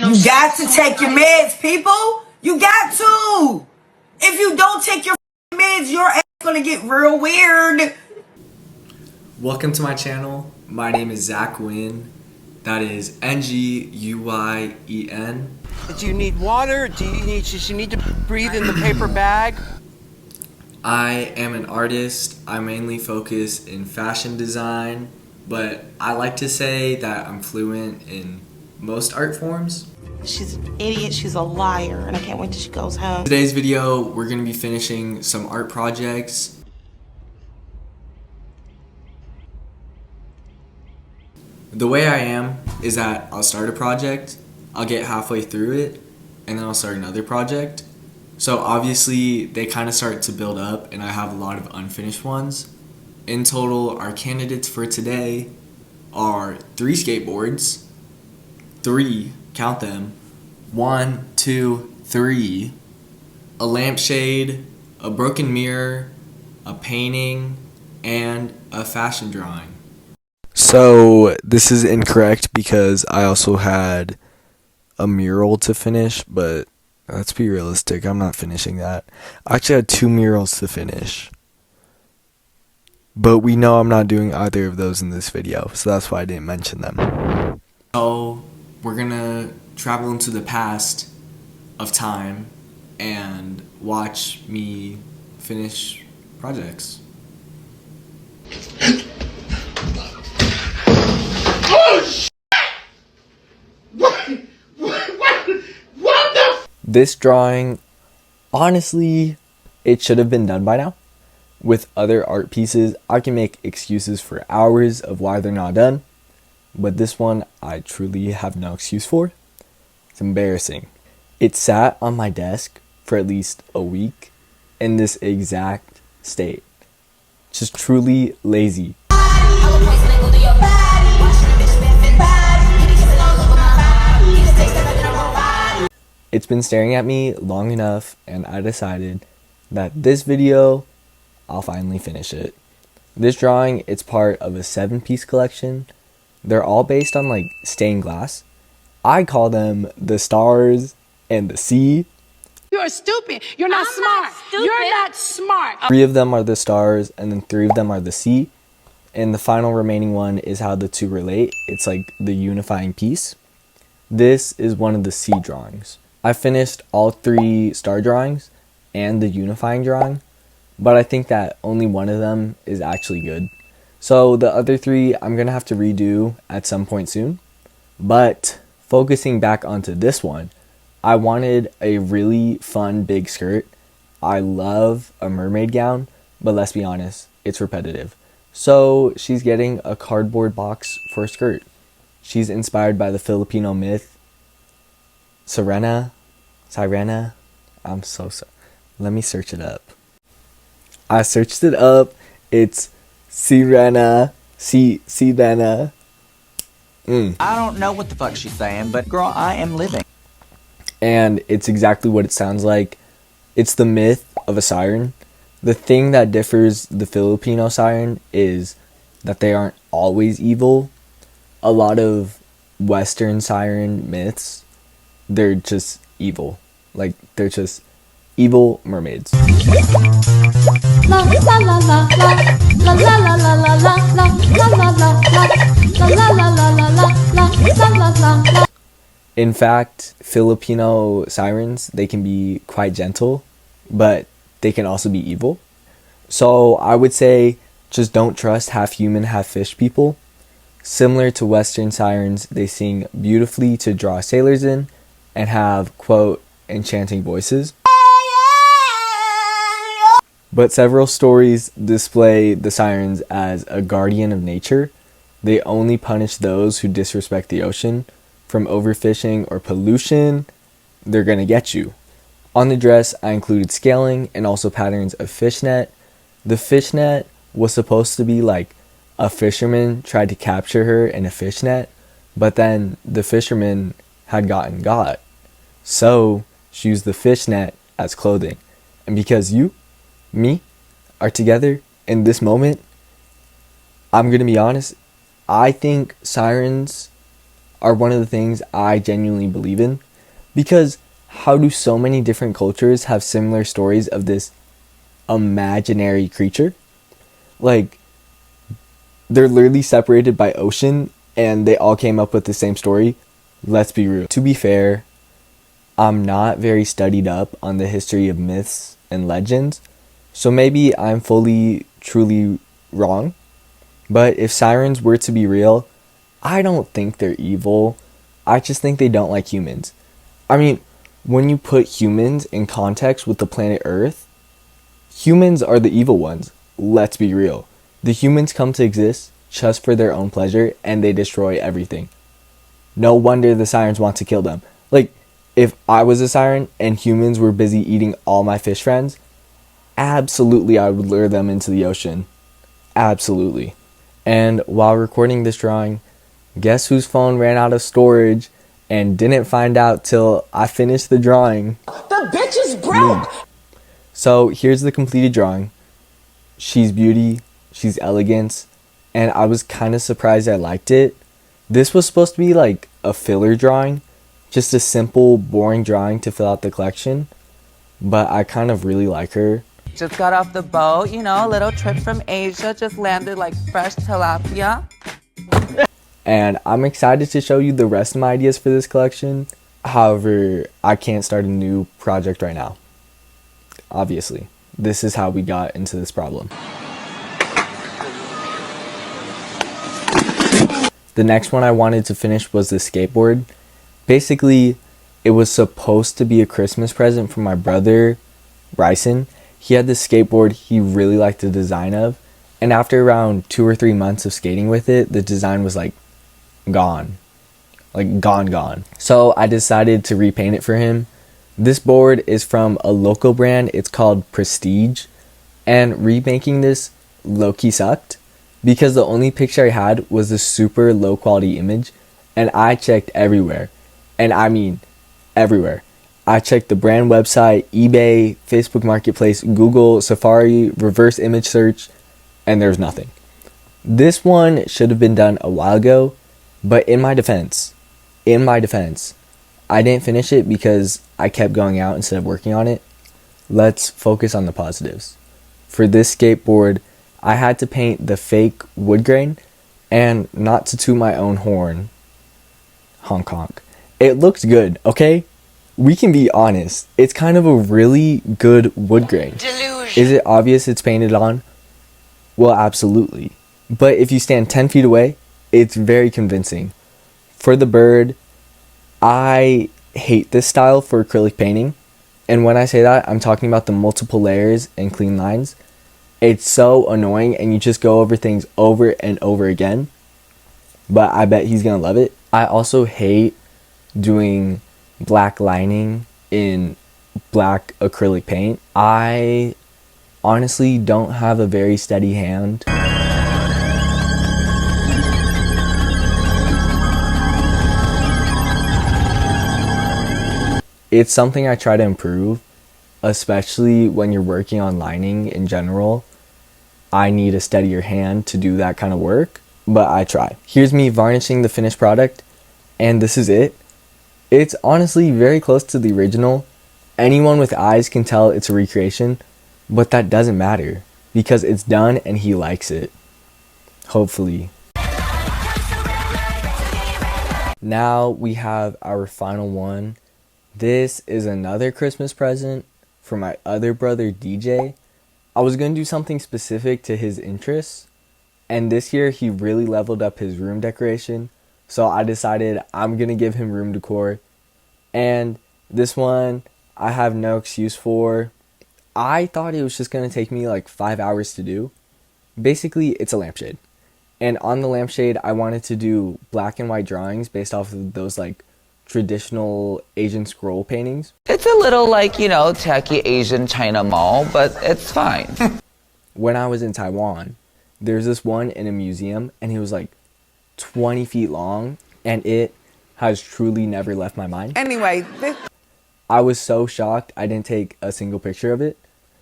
You got to take your meds, people. You got to. If you don't take your meds, your ass gonna get real weird. Welcome to my channel. My name is Zach Nguyen. That is Nguyen. Do you need water? Do you need to breathe in the paper bag? I am an artist. I mainly focus in fashion design, but I like to say that I'm fluent in most art forms. She's an idiot, she's a liar, and I can't wait till she goes home. Today's video, we're going to be finishing some art projects. The way I am is that I'll start a project, I'll get halfway through it, and then I'll start another project. So obviously they kind of start to build up and I have a lot of unfinished ones. In total, our candidates for today are 3 skateboards, 3, count them, 1, 2, 3, a lampshade, a broken mirror, a painting, and a fashion drawing. So this is incorrect because I also had a mural to finish, but let's be realistic, I'm not finishing that. I actually had 2 murals to finish. But we know I'm not doing either of those in this video, so that's why I didn't mention them. So we're gonna travel into the past of time and watch me finish projects. This drawing, honestly, it should have been done by now. With other art pieces, I can make excuses for hours of why they're not done, but this one I truly have no excuse for. It's embarrassing. It sat on my desk for at least a week in this exact state. Just truly lazy. It's been staring at me long enough, and I decided that this video, I'll finally finish it. This drawing, it's part of a 7-piece collection. They're all based on like stained glass. I call them the stars and the sea. You're stupid. You're not smart. You're not smart. 3 of them are the stars, and then 3 of them are the sea. And the final remaining one is how the 2 relate. It's like the unifying piece. This is one of the sea drawings. I finished all 3 star drawings and the unifying drawing, but I think that only one of them is actually good. So the other 3 I'm gonna have to redo at some point soon. But focusing back onto this one, I wanted a really fun big skirt. I love a mermaid gown, but let's be honest, it's repetitive. So she's getting a cardboard box for a skirt. She's inspired by the Filipino myth Sirena. I'm so sorry. Let me search it up. I searched it up. It's Sirena. Sirena. I don't know what the fuck she's saying, but girl, I am living. And it's exactly what it sounds like. It's the myth of a siren. The thing that differs the Filipino siren is that they aren't always evil. A lot of Western siren myths, they're just evil. Like, they're just evil mermaids. In fact, Filipino sirens, they can be quite gentle, but they can also be evil. So I would say just don't trust half human, half fish people. Similar to Western sirens, they sing beautifully to draw sailors in and have, quote, enchanting voices. But several stories display the sirens as a guardian of nature. They only punish those who disrespect the ocean. From overfishing or pollution, they're gonna get you. On the dress, I included scaling and also patterns of fishnet. The fishnet was supposed to be like a fisherman tried to capture her in a fishnet, but then the fisherman had gotten got. So she used the fishnet as clothing. And because you, me, are together in this moment, I'm gonna be honest, I think sirens are one of the things I genuinely believe in, because how do so many different cultures have similar stories of this imaginary creature? Like, they're literally separated by ocean and they all came up with the same story. Let's be real. To be fair, I'm not very studied up on the history of myths and legends, so maybe I'm truly wrong. But if sirens were to be real, I don't think they're evil. I just think they don't like humans. I mean, when you put humans in context with the planet Earth, humans are the evil ones. Let's be real. The humans come to exist just for their own pleasure and they destroy everything. No wonder the sirens want to kill them. Like, if I was a siren and humans were busy eating all my fish friends, absolutely I would lure them into the ocean. Absolutely. And while recording this drawing, guess whose phone ran out of storage and didn't find out till I finished the drawing? The bitch is broke. So here's the completed drawing. She's beauty, she's elegance, and I was kind of surprised I liked it. This was supposed to be like a filler drawing, just a simple, boring drawing to fill out the collection, but I kind of really like her. Just got off the boat, you know, a little trip from Asia, just landed like fresh tilapia. And I'm excited to show you the rest of my ideas for this collection. However, I can't start a new project right now. Obviously, this is how we got into this problem. The next one I wanted to finish was the skateboard. Basically, it was supposed to be a Christmas present from my brother, Bryson. He had this skateboard he really liked the design of, and after around 2 or 3 months of skating with it, the design was like gone. Like gone. So I decided to repaint it for him. This board is from a local brand. It's called Prestige. And remaking this low-key sucked because the only picture I had was a super low quality image, and I checked everywhere. And I mean everywhere. I checked the brand website, eBay, Facebook Marketplace, Google, Safari, reverse image search, and there's nothing. This one should have been done a while ago, but in my defense, I didn't finish it because I kept going out instead of working on it. Let's focus on the positives. For this skateboard, I had to paint the fake wood grain, and not to toot my own horn, honk honk, it looks good, okay? We can be honest, it's kind of a really good wood grain. Delusion. Is it obvious it's painted on? Well, absolutely. But if you stand 10 feet away, it's very convincing. For the bird, I hate this style for acrylic painting. And when I say that, I'm talking about the multiple layers and clean lines. It's so annoying and you just go over things over and over again. But I bet he's gonna love it. I also hate doing black lining in black acrylic paint. I honestly don't have a very steady hand. It's something I try to improve, especially when you're working on lining in general. I need a steadier hand to do that kind of work, but I try. Here's me varnishing the finished product, and this is it. It's honestly very close to the original. Anyone with eyes can tell it's a recreation, but that doesn't matter because it's done and he likes it. Hopefully. Now we have our final one. This is another Christmas present for my other brother DJ. I was going to do something specific to his interests, and this year he really leveled up his room decoration. So I decided I'm going to give him room decor. And this one I have no excuse for. I thought it was just going to take me like 5 hours to do. Basically, it's a lampshade. And on the lampshade, I wanted to do black and white drawings based off of those like traditional Asian scroll paintings. It's a little like, you know, tacky Asian China mall, but it's fine. When I was in Taiwan, there's this one in a museum and it was like 20 feet long, and it has truly never left my mind. Anyway, I was so shocked I didn't take a single picture of it.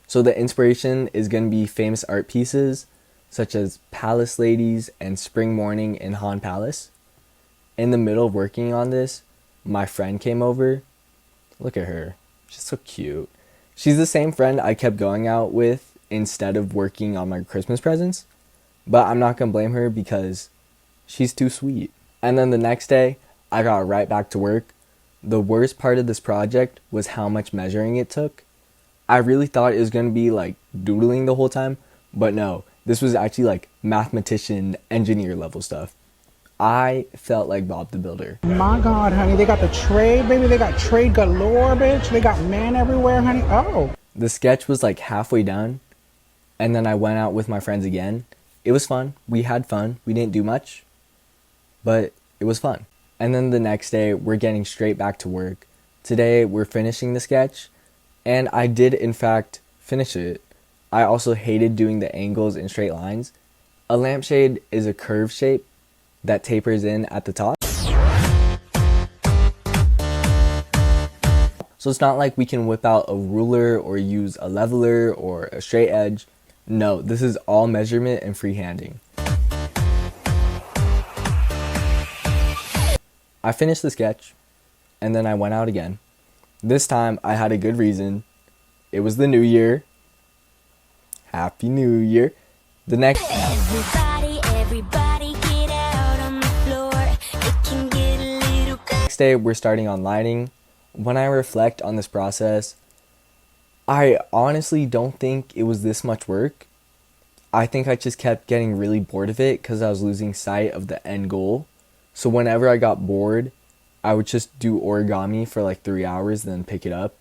So the inspiration is going to be famous art pieces such as Palace Ladies and Spring Morning in Han Palace. In the middle of working on this, my friend came over. Look at her. She's so cute. She's the same friend I kept going out with instead of working on my Christmas presents. But I'm not going to blame her because she's too sweet. And then the next day, I got right back to work. The worst part of this project was how much measuring it took. I really thought it was going to be like doodling the whole time, but no, this was actually like mathematician, engineer level stuff. I felt like Bob the Builder. My God, honey, they got the trade, baby. They got trade galore, bitch. They got man everywhere, honey. Oh. The sketch was like halfway done, and then I went out with my friends again. It was fun. We had fun. We didn't do much, but it was fun. And then the next day, we're getting straight back to work. Today, we're finishing the sketch, and I did, in fact, finish it. I also hated doing the angles and straight lines. A lampshade is a curved shape that tapers in at the top. So it's not like we can whip out a ruler or use a leveler or a straight edge. No, this is all measurement and freehanding. I finished the sketch, and then I went out again. This time, I had a good reason. It was the new year. Happy New Year. The next day, we're starting on lighting. When I reflect on this process, I honestly don't think it was this much work. I think I just kept getting really bored of it because I was losing sight of the end goal. So whenever I got bored, I would just do origami for like 3 hours, then pick it up.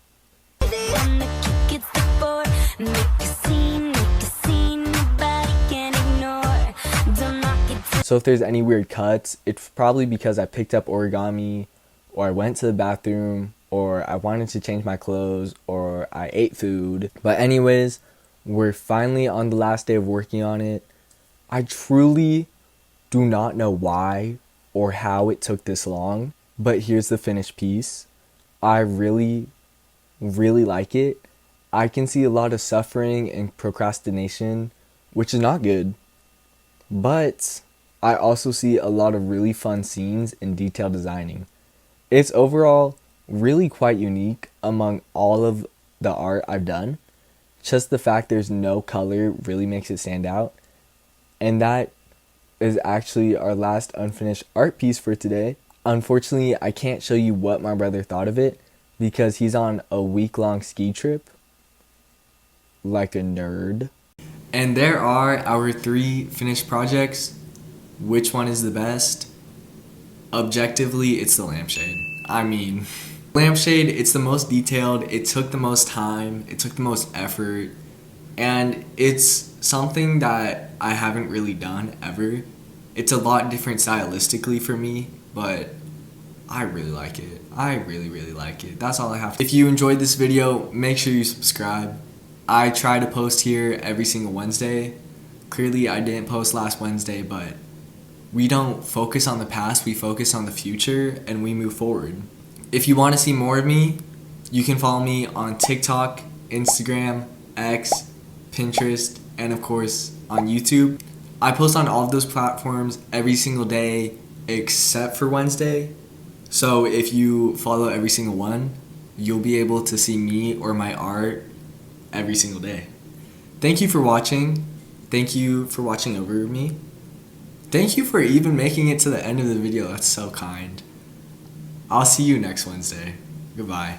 So if there's any weird cuts, it's probably because I picked up origami, or I went to the bathroom, or I wanted to change my clothes, or I ate food. But anyways, we're finally on the last day of working on it. I truly do not know why or how it took this long, but here's the finished piece. I really, really like it. I can see a lot of suffering and procrastination, which is not good. But I also see a lot of really fun scenes in detail designing. It's overall really quite unique among all of the art I've done. Just the fact there's no color really makes it stand out. And that is actually our last unfinished art piece for today. Unfortunately, I can't show you what my brother thought of it because he's on a week-long ski trip. Like a nerd. And there are our 3 finished projects. Which one is the best? Objectively, it's the lampshade. I mean, lampshade, it's the most detailed, it took the most time, it took the most effort, and it's something that I haven't really done ever. It's a lot different stylistically for me, but I really like it. I really, really like it. That's all I have. If you enjoyed this video, make sure you subscribe. I try to post here every single Wednesday. Clearly, I didn't post last Wednesday, but we don't focus on the past, we focus on the future, and we move forward. If you want to see more of me, you can follow me on TikTok, Instagram, X, Pinterest, and of course on YouTube. I post on all of those platforms every single day except for Wednesday. So if you follow every single one, you'll be able to see me or my art every single day. Thank you for watching. Thank you for watching over me. Thank you for even making it to the end of the video. That's so kind. I'll see you next Wednesday. Goodbye.